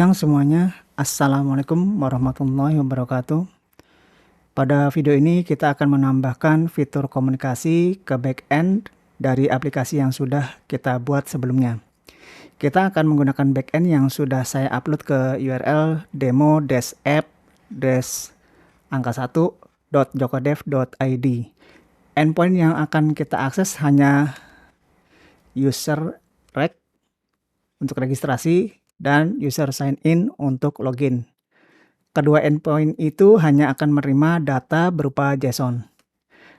Yang semuanya, Assalamualaikum warahmatullahi wabarakatuh. Pada video ini kita akan menambahkan fitur komunikasi ke backend dari aplikasi yang sudah kita buat sebelumnya. Kita akan menggunakan backend yang sudah saya upload ke URL demo-app-angka1.jokodev.id. Endpoint yang akan kita akses hanya user reg untuk registrasi dan user sign in untuk login. Kedua endpoint itu hanya akan menerima data berupa JSON.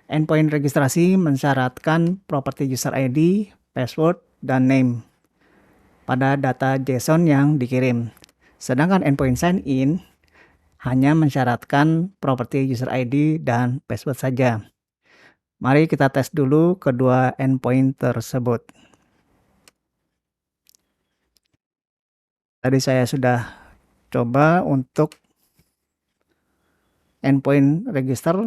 Endpoint registrasi mensyaratkan properti user ID, password, dan name pada data JSON yang dikirim. Sedangkan endpoint sign in hanya mensyaratkan properti user ID dan password saja. Mari kita tes dulu kedua endpoint tersebut. Tadi saya sudah coba untuk endpoint register.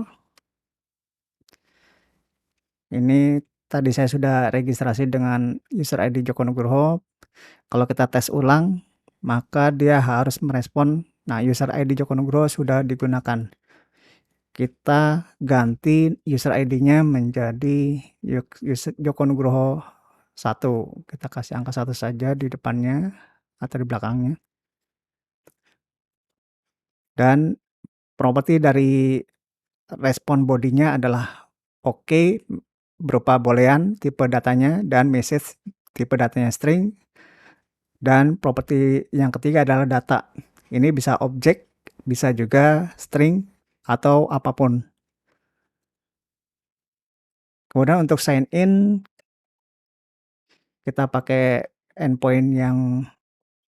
Ini tadi saya sudah registrasi dengan user ID Joko Nugroho. Kalau kita tes ulang, maka dia harus merespon, nah user ID Joko Nugroho sudah digunakan. Kita ganti user ID-nya menjadi Joko Nugroho 1. Kita kasih angka 1 saja di depannya atau di belakangnya. Dan properti dari respon bodinya adalah oke, berupa boolean tipe datanya, dan message tipe datanya string. Dan properti yang ketiga adalah data. Ini bisa objek, bisa juga string, atau apapun. Kemudian untuk sign in, kita pakai endpoint yang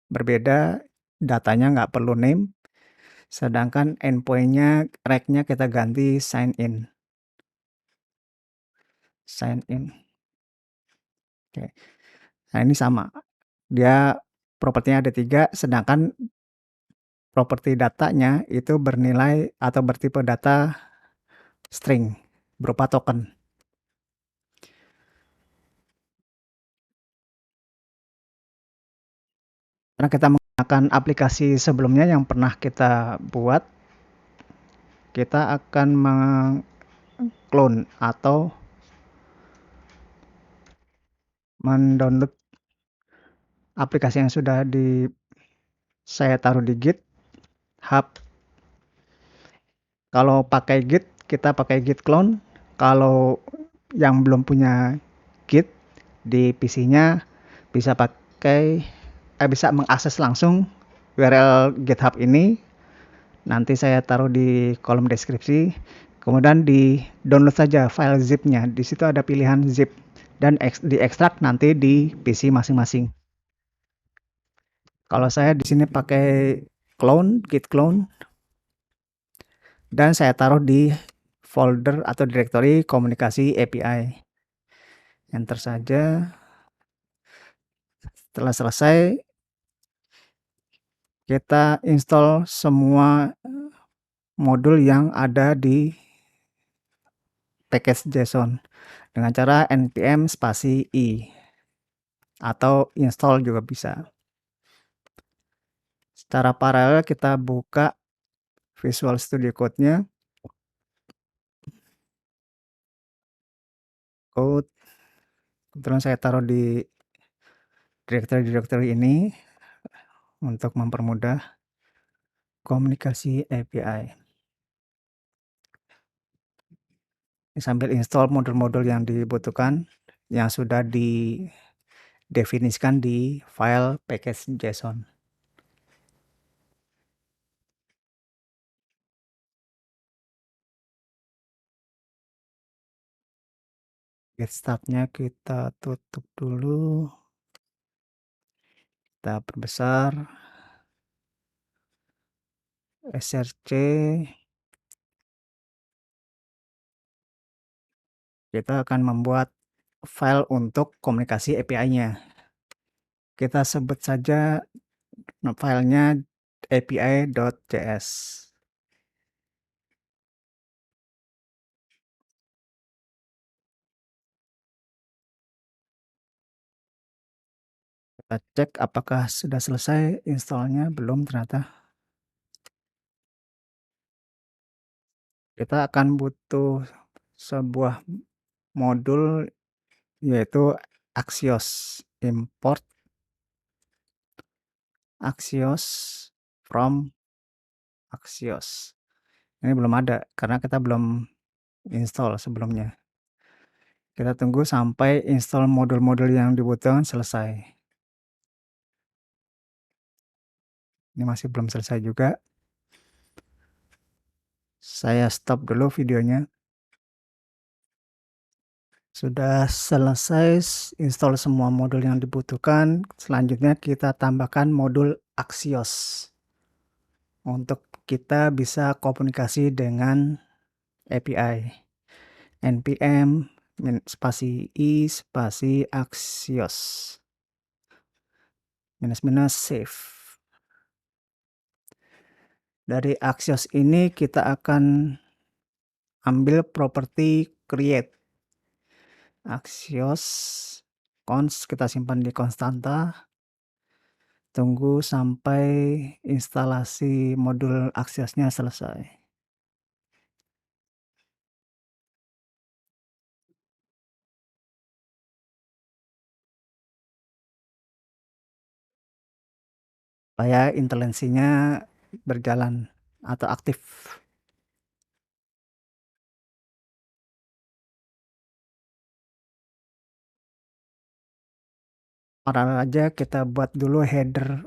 berbeda, datanya nggak perlu name, sedangkan endpointnya, reg-nya kita ganti sign in. Sign in. Oke. Nah ini sama, dia propertinya ada 3, sedangkan properti datanya itu bernilai atau bertipe data string, berupa token. Karena kita menggunakan aplikasi sebelumnya yang pernah kita buat, kita akan meng-clone atau mendownload aplikasi yang sudah saya taruh di GitHub. Kalau pakai Git, kita pakai Git clone. Kalau yang belum punya Git di PC-nya, bisa bisa mengakses langsung URL GitHub ini. Nanti saya taruh di kolom deskripsi. Kemudian di download saja file zip-nya. Di situ ada pilihan zip dan diekstrak nanti di PC masing-masing. Kalau saya di sini pakai git clone, dan saya taruh di folder atau directory komunikasi API. Enter saja. Setelah selesai, kita install semua modul yang ada di package JSON dengan cara npm spasi i, atau install juga bisa. Secara paralel kita buka Visual Studio Code-nya. Code, kebetulan saya taruh di directory ini untuk mempermudah komunikasi API. Sambil install modul-modul yang dibutuhkan yang sudah didefinisikan di file package JSON. Get start-nya kita tutup dulu. Kita perbesar. src. Kita akan membuat file untuk komunikasi API-nya. Kita sebut saja filenya api.js. Kita cek apakah sudah selesai install-nya, belum ternyata. Kita akan butuh sebuah modul yaitu Axios, import Axios from Axios. Ini belum ada karena kita belum install sebelumnya. Kita tunggu sampai install modul-modul yang dibutuhkan selesai. Ini masih belum selesai juga. Saya stop dulu videonya. Sudah selesai install semua modul yang dibutuhkan. Selanjutnya kita tambahkan modul Axios untuk kita bisa komunikasi dengan API. npm spasi i spasi Axios minus save. Dari Axios ini kita akan ambil properti create. Axios const kita simpan di konstanta. Tunggu sampai instalasi modul Axiosnya selesai. Supaya intelijensinya berjalan atau aktif. Paralel aja kita buat dulu header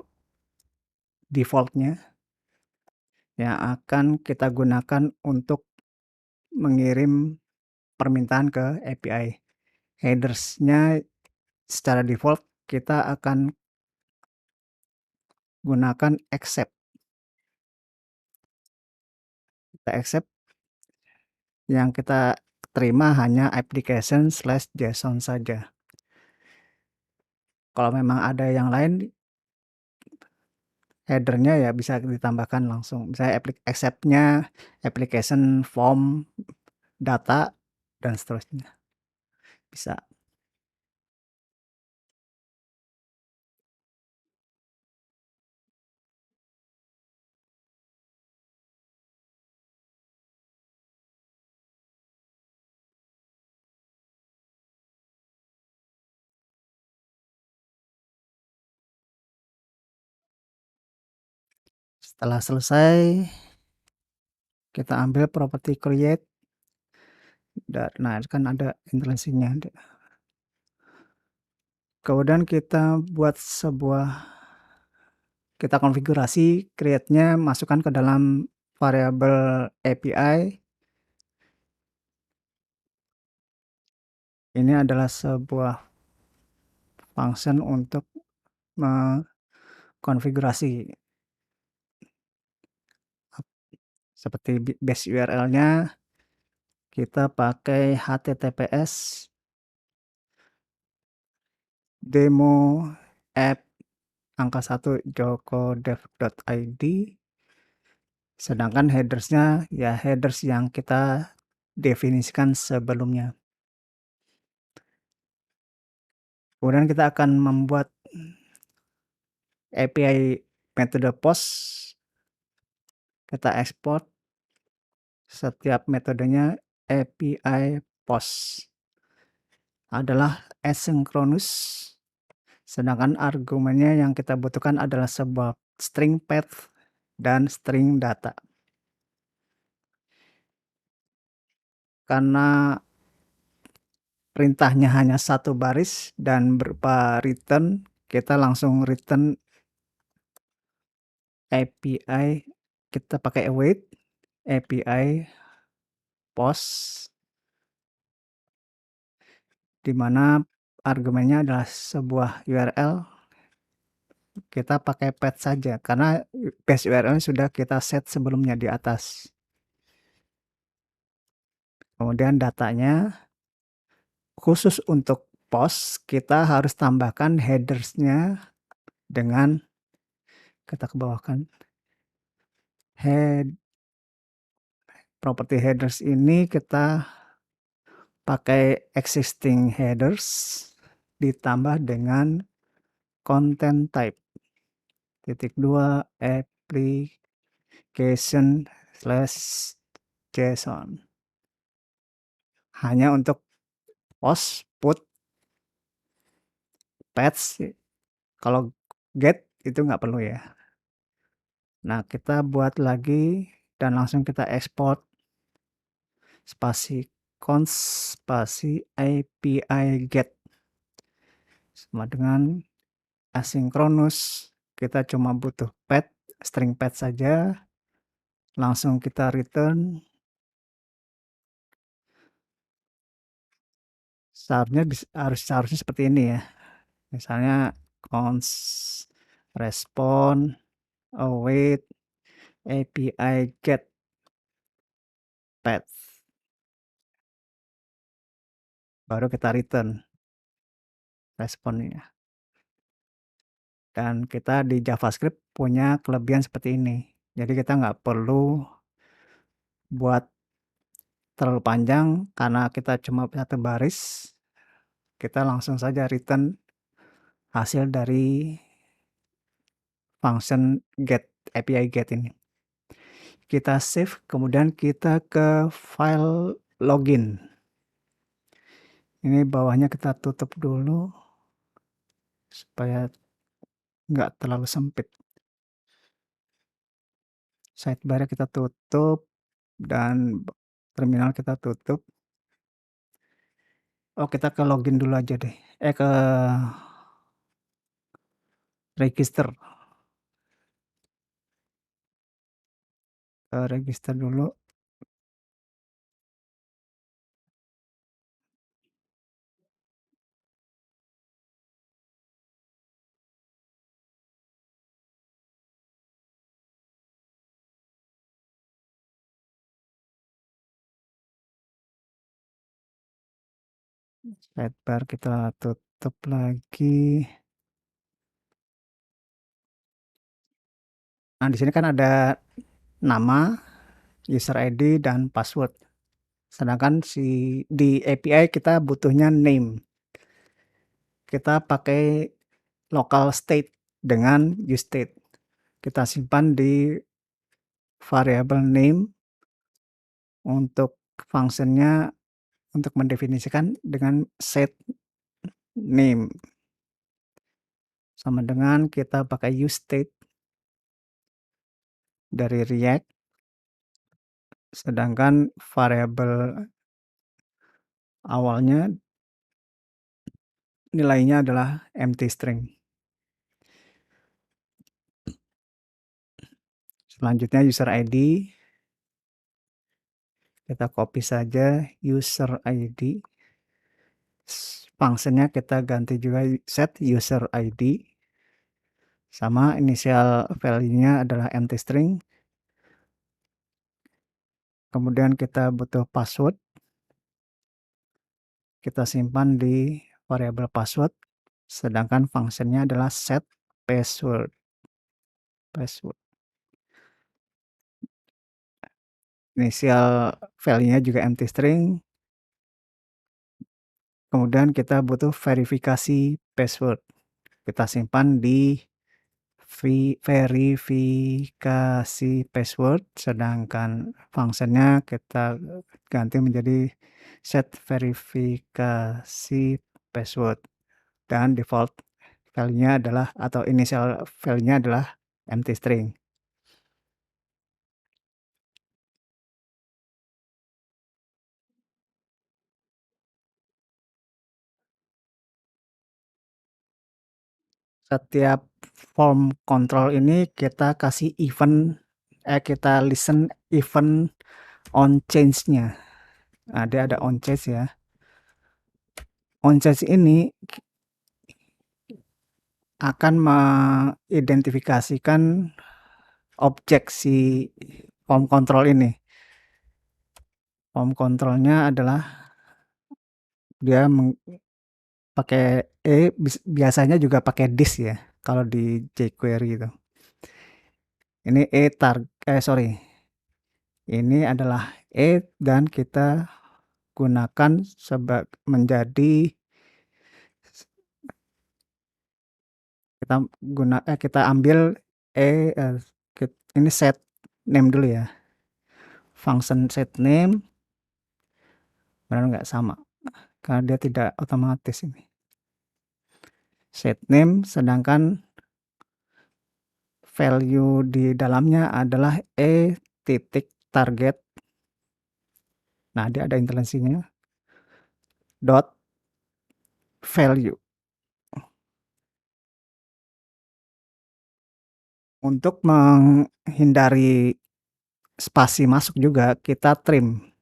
defaultnya yang akan kita gunakan untuk mengirim permintaan ke API. Headersnya secara default kita akan gunakan accept. Kita accept yang kita terima hanya application/json saja. Kalau memang ada yang lain, headernya ya bisa ditambahkan langsung. Misalnya accept-nya application form data dan seterusnya. Bisa. Setelah selesai, kita ambil property create. Nah, kan ada intelijensinya. Kemudian kita buat kita konfigurasi create-nya, masukkan ke dalam variabel API. Ini adalah sebuah function untuk mengkonfigurasi seperti base URL-nya kita pakai https demo app angka 1 jokodev.id, sedangkan headersnya ya headers yang kita definisikan sebelumnya. Kemudian kita akan membuat API metode post, kita ekspor setiap metodenya. API post adalah asynchronous, sedangkan argumennya yang kita butuhkan adalah sebuah string path dan string data. Karena perintahnya hanya satu baris dan berupa return, kita langsung return API, kita pakai await API post, di mana argumennya adalah sebuah URL. Kita pakai path saja karena base URL sudah kita set sebelumnya di atas. Kemudian datanya khusus untuk post kita harus tambahkan headersnya dengan kita kebawahkan property headers ini kita pakai existing headers ditambah dengan content type, (2) application/json. Hanya untuk post, put, patch, kalau get itu nggak perlu ya. Nah, kita buat lagi dan langsung kita export spasi const spasi API get sama dengan asynchronous. Kita cuma butuh path, string path saja, langsung kita return. Seharusnya seperti ini ya. Misalnya const respond await API get path, baru kita return responnya. Dan kita di JavaScript punya kelebihan seperti ini. Jadi kita nggak perlu buat terlalu panjang karena kita cuma satu baris. Kita langsung saja return hasil dari function get API get ini. Kita save, kemudian kita ke file login. Ini bawahnya kita tutup dulu supaya nggak terlalu sempit. Sidebar kita tutup dan terminal kita tutup. Oh, kita ke login dulu aja deh. Ke register. Ke register dulu. Sidebar kita tutup lagi. Nah, di sini kan ada nama, user ID, dan password. Sedangkan di API kita butuhnya name. Kita pakai local state dengan useState. Kita simpan di variable name. Untuk functionnya untuk mendefinisikan dengan set name. Sama dengan kita pakai useState dari React. Sedangkan variabel awalnya nilainya adalah empty string. Selanjutnya user ID. Kita copy saja user ID. Functionnya kita ganti juga set user ID. Sama initial value-nya adalah empty string. Kemudian kita butuh password. Kita simpan di variabel password. Sedangkan functionnya adalah set password. Initial value-nya juga empty string. Kemudian kita butuh verifikasi password. Kita simpan di verifikasi password, sedangkan functionnya kita ganti menjadi set verifikasi password. Dan default value-nya adalah atau initial value-nya adalah empty string. Setiap form control ini kita kasih event, kita listen event on change-nya. Nah, dia ada on change ya. On change ini akan mengidentifikasikan objek si form control ini. Form controlnya adalah dia pakai biasanya juga pakai this ya kalau di jQuery itu. Ini ini adalah dan kita gunakan menjadi kita ambil e eee, ini set name dulu ya, function set name, benar nggak sama, karena dia tidak otomatis ini. Set name sedangkan value di dalamnya adalah titik target. Nah, dia ada interlensinya, dot value. Untuk menghindari spasi masuk juga kita trim,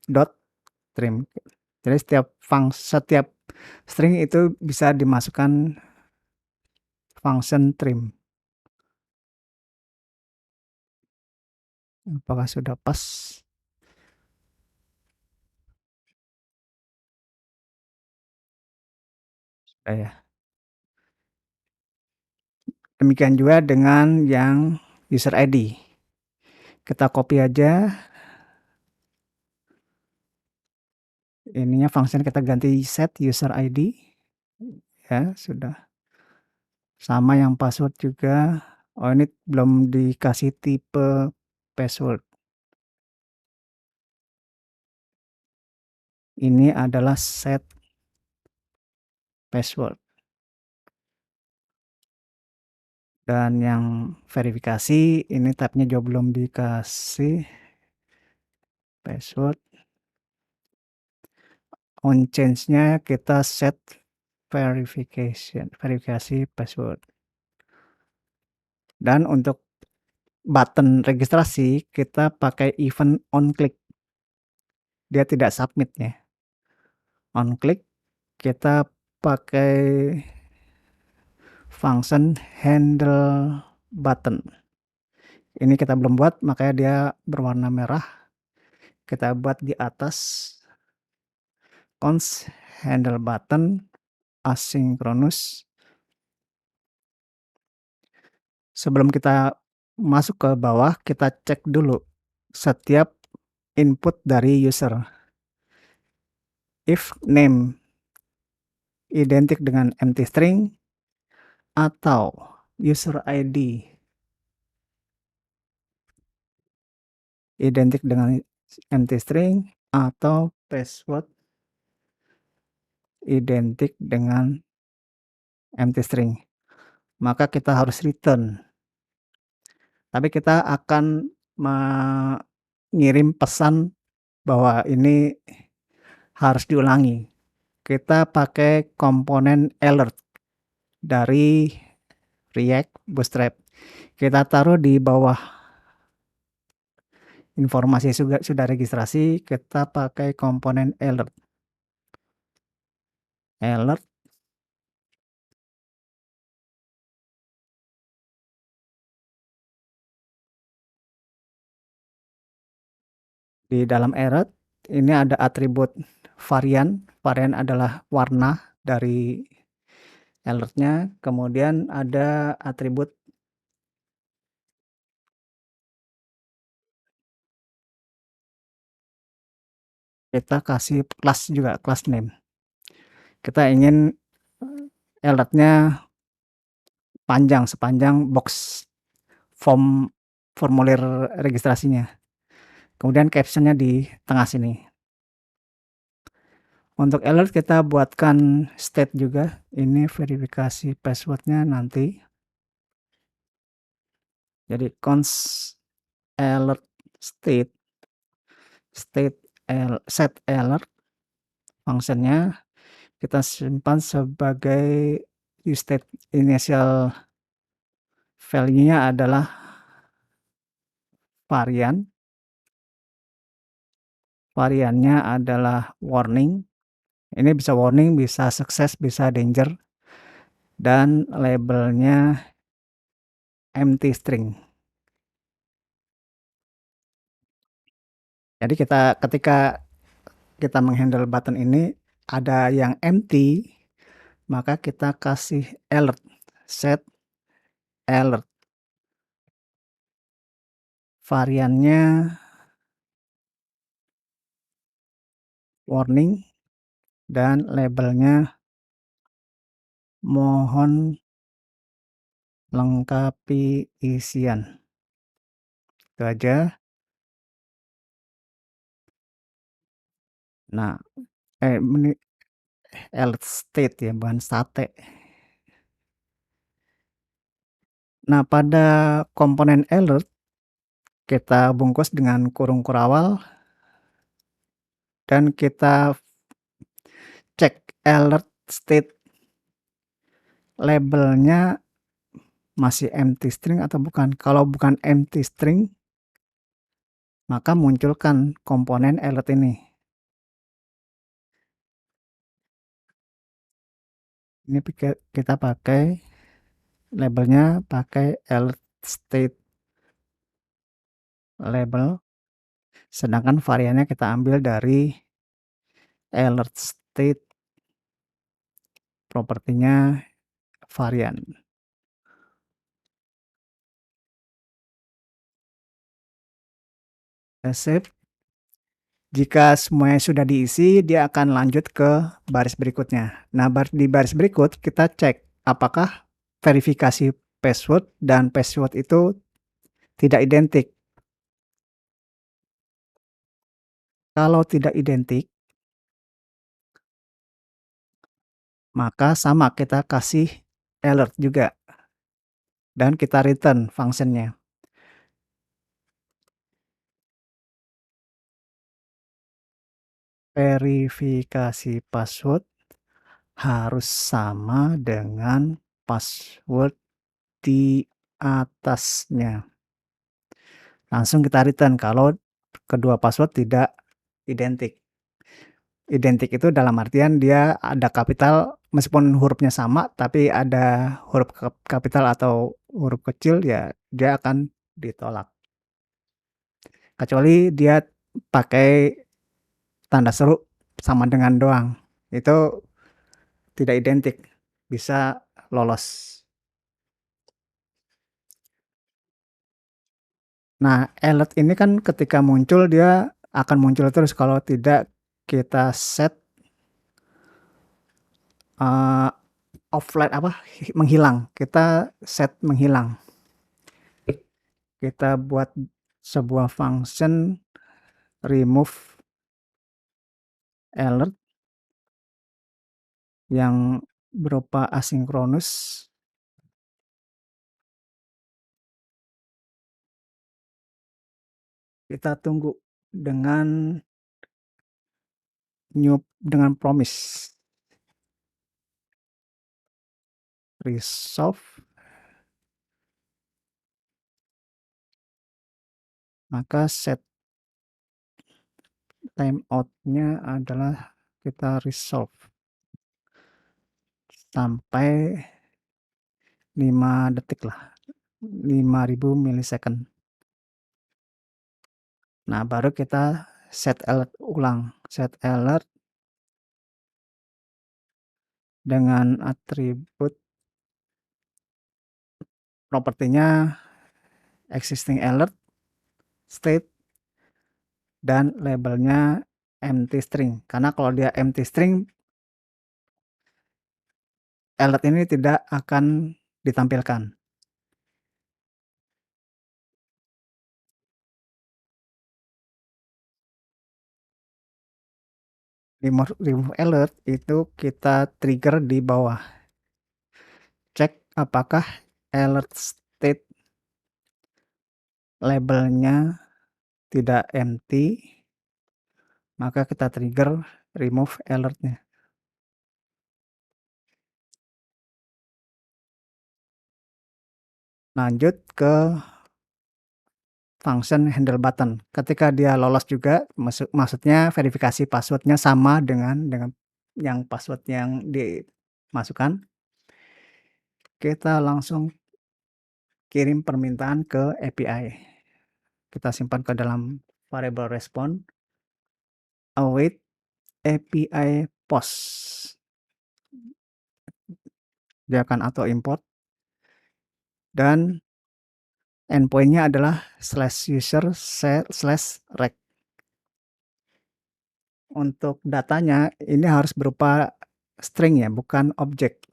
dot trim. Jadi setiap string itu bisa dimasukkan function trim. Apakah sudah pas? Sudah ya. Demikian juga dengan yang user ID. Kita copy aja. Ininya function kita ganti set user ID. Ya, sudah. Sama yang password juga. Oh, ini belum dikasih tipe password. Ini adalah set password. Dan yang verifikasi ini tabnya juga belum dikasih password. On change-nya kita set verifikasi password. Dan untuk button registrasi kita pakai event on click. Dia tidak submit ya. On click kita pakai function handle button. Ini kita belum buat, makanya dia berwarna merah. Kita buat di atas const handle button asynchronous. Sebelum kita masuk ke bawah, kita cek dulu setiap input dari user. If name identik dengan empty string atau user ID identik dengan empty string atau password identik dengan empty string, maka kita harus return. Tapi kita akan mengirim pesan bahwa ini harus diulangi. Kita pakai komponen alert dari React Bootstrap. Kita taruh di bawah informasi sudah registrasi, kita pakai komponen alert. Alert di dalam alert ini ada atribut varian. Varian adalah warna dari alertnya. Kemudian ada atribut kita kasih kelas juga, kelas name. Kita ingin alertnya panjang, sepanjang box formulir registrasinya. Kemudian captionnya di tengah sini. Untuk alert kita buatkan state juga. Ini verifikasi passwordnya nanti. Jadi const alert state set alert functionnya kita simpan sebagai state initial value-nya adalah varian. Variannya adalah warning. Ini bisa warning, bisa sukses, bisa danger. Dan labelnya empty string. Jadi ketika kita menghandle button ini ada yang empty, maka kita kasih alert, set alert. Variannya warning dan labelnya mohon lengkapi isian. Itu aja. Nah, ini alert state ya, bukan state. Nah, pada komponen alert kita bungkus dengan kurung kurawal dan kita cek alert state labelnya masih empty string atau bukan. Kalau bukan empty string, maka munculkan komponen alert ini. Ini kita pakai labelnya pakai alert state label, sedangkan variannya kita ambil dari alert state propertinya varian. Save. Jika semuanya sudah diisi, dia akan lanjut ke baris berikutnya. Nah, di baris berikut kita cek apakah verifikasi password dan password itu tidak identik. Kalau tidak identik, maka sama kita kasih alert juga dan kita return functionnya. Verifikasi password harus sama dengan password di atasnya. Langsung kita return kalau kedua password tidak identik. Identik itu dalam artian dia ada kapital, meskipun hurufnya sama, tapi ada huruf kapital atau huruf kecil, ya dia akan ditolak. Kecuali dia pakai tanda seru sama dengan doang, itu tidak identik, bisa lolos. Nah, alert ini kan ketika muncul dia akan muncul terus kalau tidak kita set offline menghilang. Kita set menghilang. Kita buat sebuah function remove alert yang berupa asinkronus. Kita tunggu dengan dengan promise resolve, maka set timeout-nya adalah kita resolve sampai 5 detik lah, 5000 milisecond. Nah, baru kita set alert ulang, set alert dengan atribut propertinya existing alert state dan labelnya empty string, karena kalau dia empty string alert ini tidak akan ditampilkan. Remove alert itu kita trigger di bawah, cek apakah alert state labelnya tidak empty, maka kita trigger remove alertnya. Lanjut ke function handle button. Ketika dia lolos juga, maksudnya verifikasi passwordnya sama dengan yang password yang dimasukkan, kita langsung kirim permintaan ke API. Kita simpan ke dalam variable respon await API post. Dia akan auto import dan endpoint-nya adalah /user/rec. Untuk datanya ini harus berupa string ya, bukan objek.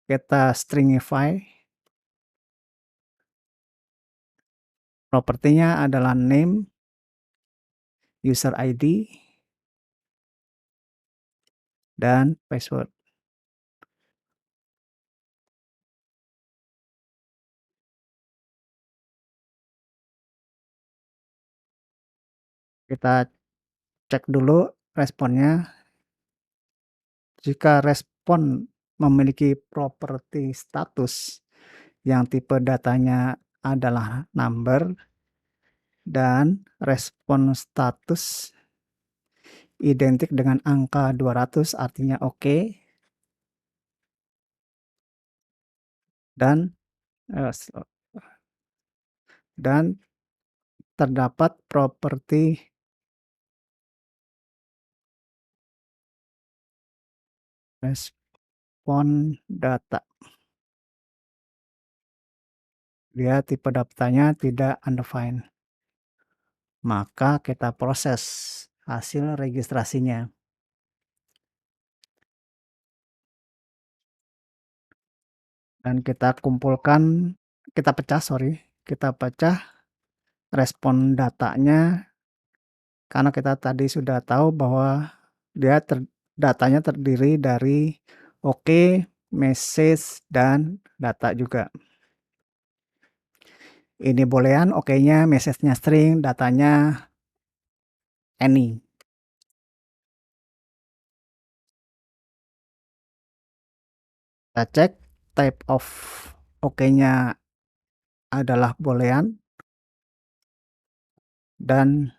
Kita stringify Propertinya adalah name, user ID, dan password. Kita cek dulu responnya. Jika respon memiliki properti status yang tipe datanya adalah number dan respon status identik dengan angka 200 artinya oke, dan eee, s dan terdapat properti respon data. Dia tipe datanya tidak undefined, maka kita proses hasil registrasinya dan kita pecah respon datanya karena kita tadi sudah tahu bahwa dia datanya terdiri dari oke, message, dan data juga. Ini boolean, oke-nya, message-nya string, datanya any. Kita cek type of oke-nya adalah boolean dan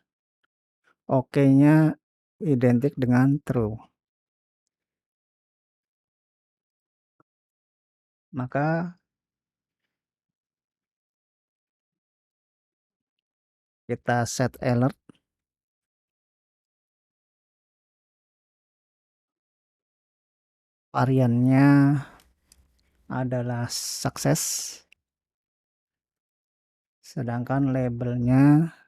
oke-nya identik dengan true. Maka kita set alert, variannya adalah sukses, sedangkan labelnya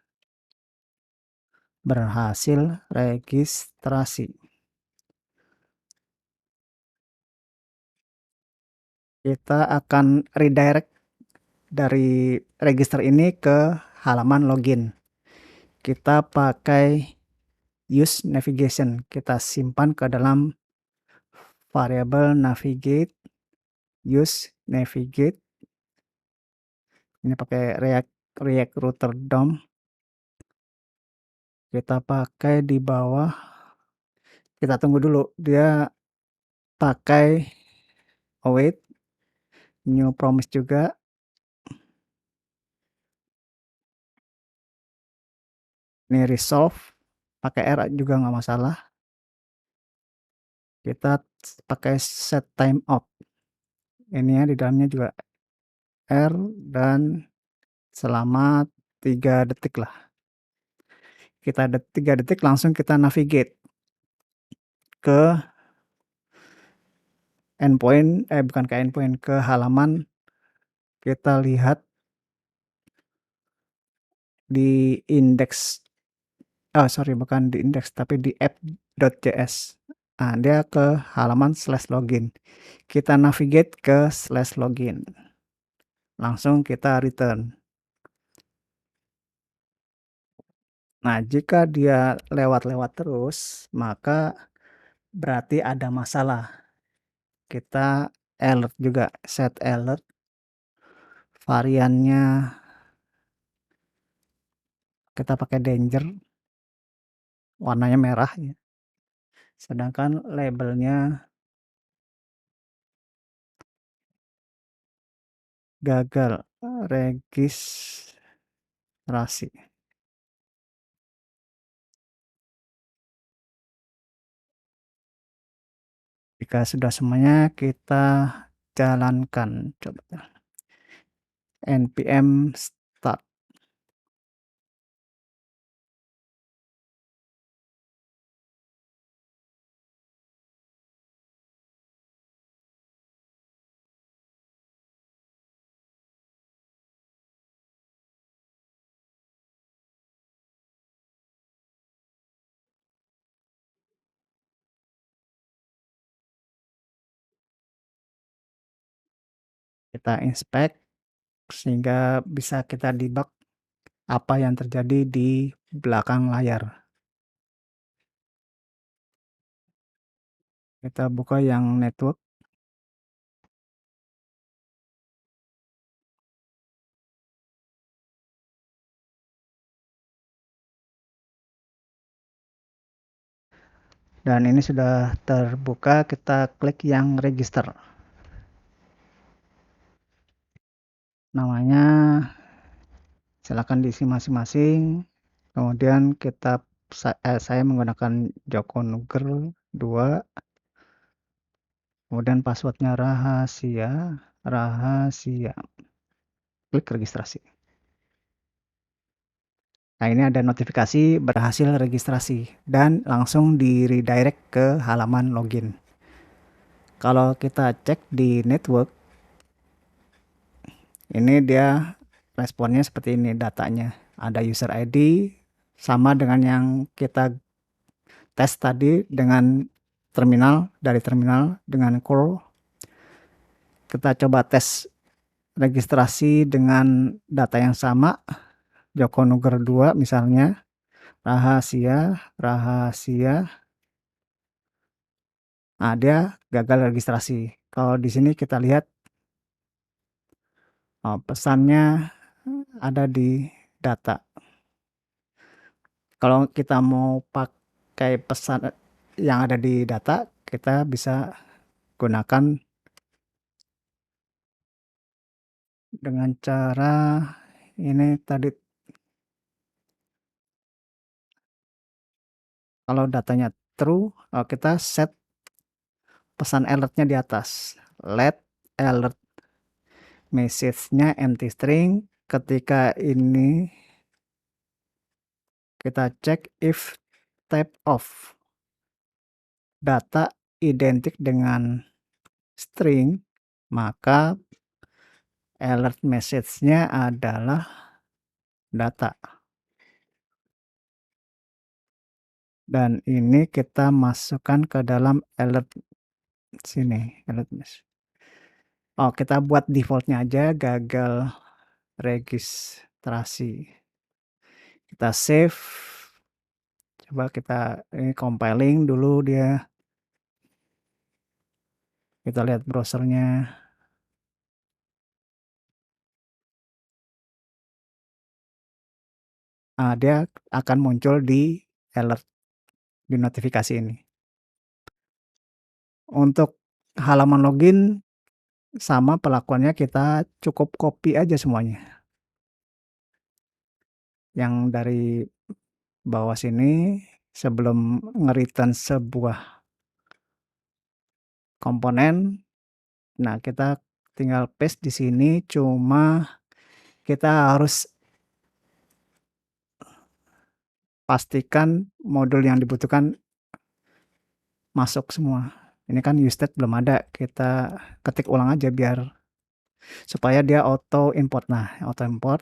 berhasil registrasi. Kita akan redirect dari register ini ke halaman login. Kita pakai use navigation, kita simpan ke dalam variabel navigate, use navigate. Ini pakai React Router DOM. Kita pakai di bawah, kita tunggu dulu dia pakai await, new promise juga. Ini resolve, pakai R juga nggak masalah. Kita pakai set timeout. Ini ya di dalamnya juga R dan selama 3 detik lah. Kita 3 detik langsung kita navigate ke endpoint, bukan ke endpoint, ke halaman. Kita lihat di index, sorry, bukan di index tapi di app.js. Nah, dia ke halaman /login. Kita navigate ke /login. Langsung kita return. Nah, jika dia lewat-lewat terus, maka berarti ada masalah. Kita alert juga, set alert, variannya kita pakai danger, warnanya merah ya. Sedangkan labelnya gagal registrasi. Jika sudah semuanya kita jalankan, coba npm start. Kita inspect sehingga bisa kita debug apa yang terjadi di belakang layar. Kita buka yang network. Dan ini sudah terbuka, kita klik yang register. Namanya silakan diisi masing-masing. Kemudian saya menggunakan Joko Nuger 2. Kemudian passwordnya rahasia, rahasia. Klik registrasi. Nah, ini ada notifikasi berhasil registrasi dan langsung di redirect ke halaman login. Kalau kita cek di network, ini dia responnya seperti ini datanya. Ada user ID sama dengan yang kita tes tadi dengan dari terminal dengan curl. Kita coba tes registrasi dengan data yang sama, Joko Nuger 2 misalnya, rahasia, rahasia. Nah, dia gagal registrasi. Kalau di sini kita lihat pesannya ada di data. Kalau kita mau pakai pesan yang ada di data, kita bisa gunakan dengan cara ini tadi. Kalau datanya true, kita set pesan alertnya di atas. Let alert message-nya empty string. Ketika ini kita cek if type of data identik dengan string, maka alert message-nya adalah data. Dan ini kita masukkan ke dalam alert sini, alert message. Kita buat defaultnya aja gagal registrasi. Kita save. Coba kita compiling dulu dia. Kita lihat browsernya. Dia akan muncul di alert, di notifikasi ini. Untuk halaman login sama pelakuannya, kita cukup copy aja semuanya. Yang dari bawah sini sebelum nge-return sebuah komponen. Nah, kita tinggal paste di sini, cuma kita harus pastikan modul yang dibutuhkan masuk semua. Ini kan useState belum ada, kita ketik ulang aja biar supaya dia auto import. Nah, auto import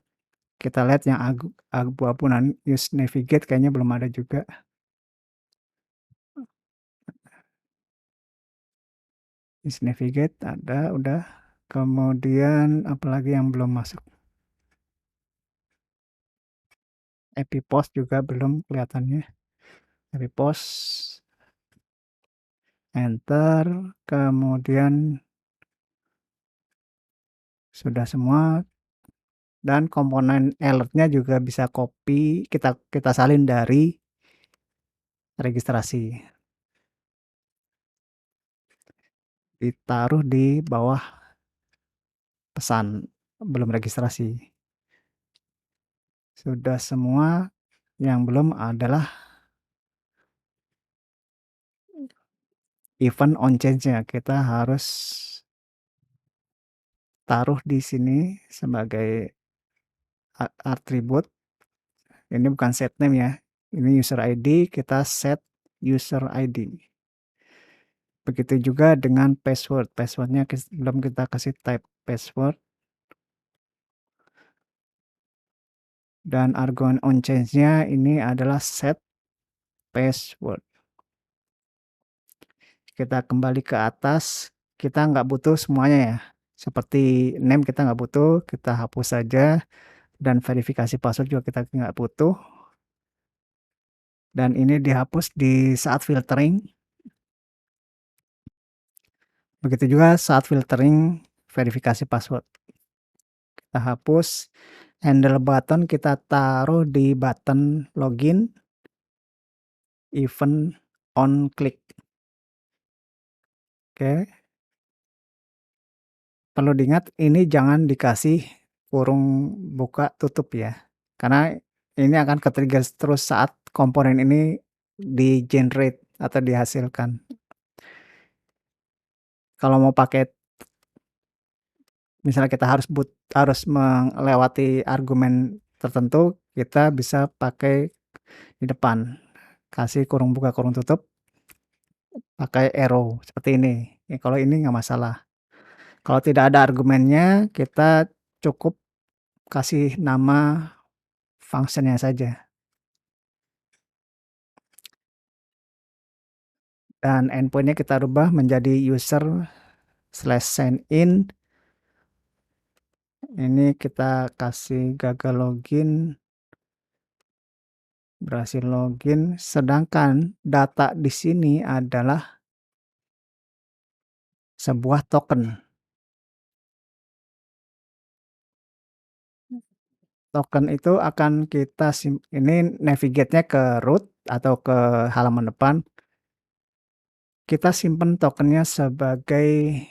kita lihat yang abu-abu use navigate kayaknya belum ada juga. Use navigate ada, udah. Kemudian apalagi yang belum masuk? Epipost juga belum kelihatannya. Epipost, enter, kemudian sudah semua. Dan komponen alertnya juga bisa copy, kita salin dari registrasi. Ditaruh di bawah pesan belum registrasi. Sudah semua, yang belum adalah event on change-nya. Kita harus taruh di sini sebagai atribut. Ini bukan set name ya. Ini user ID, kita set user ID. Begitu juga dengan password. Passwordnya belum kita kasih type password. Dan argumen on change-nya ini adalah set password. Kita kembali ke atas, kita nggak butuh semuanya ya. Seperti name kita nggak butuh, kita hapus saja. dan verifikasi password juga kita nggak butuh. Dan ini dihapus di saat filtering. Begitu juga saat filtering verifikasi password. Kita hapus, handle button kita taruh di button login, event on click. Oke. Perlu diingat ini jangan dikasih kurung buka tutup ya. Karena ini akan ke-trigger terus saat komponen ini di-generate atau dihasilkan. Kalau mau pakai misalnya kita harus melewati argumen tertentu, kita bisa pakai di depan. Kasih kurung buka, kurung tutup, pakai arrow seperti ini. Ya, kalau ini nggak masalah. Kalau tidak ada argumennya, kita cukup kasih nama functionnya saja. Dan endpointnya kita rubah menjadi user/sign-in. Ini kita kasih gagal login, berhasil login, sedangkan data di sini adalah sebuah token. Token itu akan kita ini navigate-nya ke root atau ke halaman depan. Kita simpan tokennya sebagai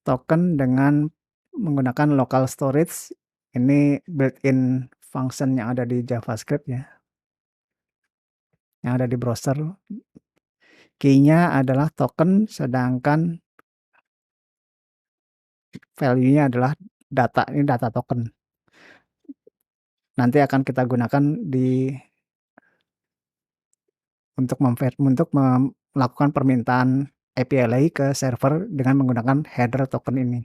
token dengan menggunakan local storage. Ini built-in function yang ada di JavaScript ya. Yang ada di browser. Key-nya adalah token, sedangkan value-nya adalah data, ini data token. Nanti akan kita gunakan untuk melakukan permintaan API ke server dengan menggunakan header token ini.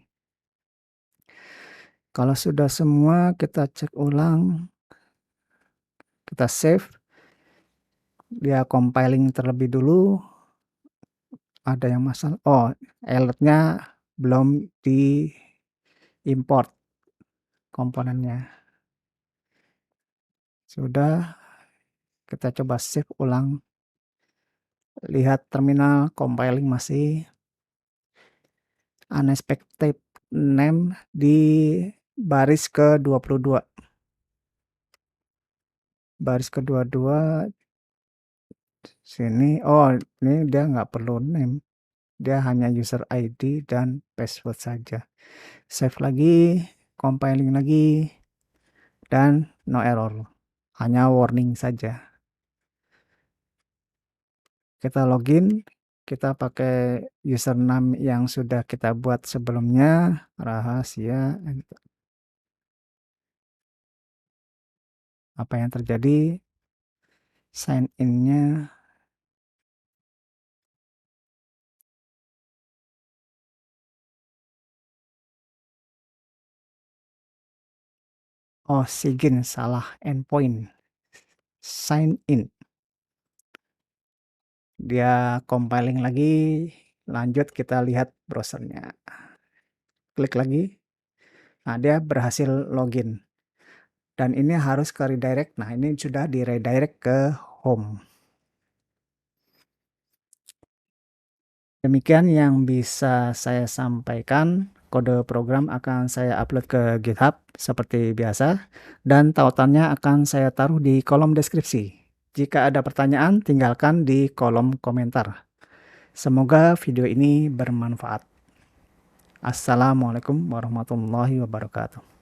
Kalau sudah semua, kita cek ulang, kita save, dia compiling terlebih dulu. Ada yang masalah, oh alert-nya belum di import komponennya. Sudah, kita coba save ulang. Lihat terminal compiling masih. Unexpected name di baris ke-22. Baris ke-22 sini, oh ini dia nggak perlu name, dia hanya user ID dan password saja. Save lagi, compiling lagi, dan no error, hanya warning saja. Kita login, kita pakai username yang sudah kita buat sebelumnya, rahasia. Apa yang terjadi? Sign in-nya oh sigin, salah endpoint. Sign in. Dia compiling lagi, lanjut kita lihat browsernya. Klik lagi. Nah, dia berhasil login. Dan ini harus ke redirect. Nah, ini sudah di redirect ke home. Demikian yang bisa saya sampaikan. Kode program akan saya upload ke GitHub seperti biasa. Dan tautannya akan saya taruh di kolom deskripsi. Jika ada pertanyaan, tinggalkan di kolom komentar. Semoga video ini bermanfaat. Assalamualaikum warahmatullahi wabarakatuh.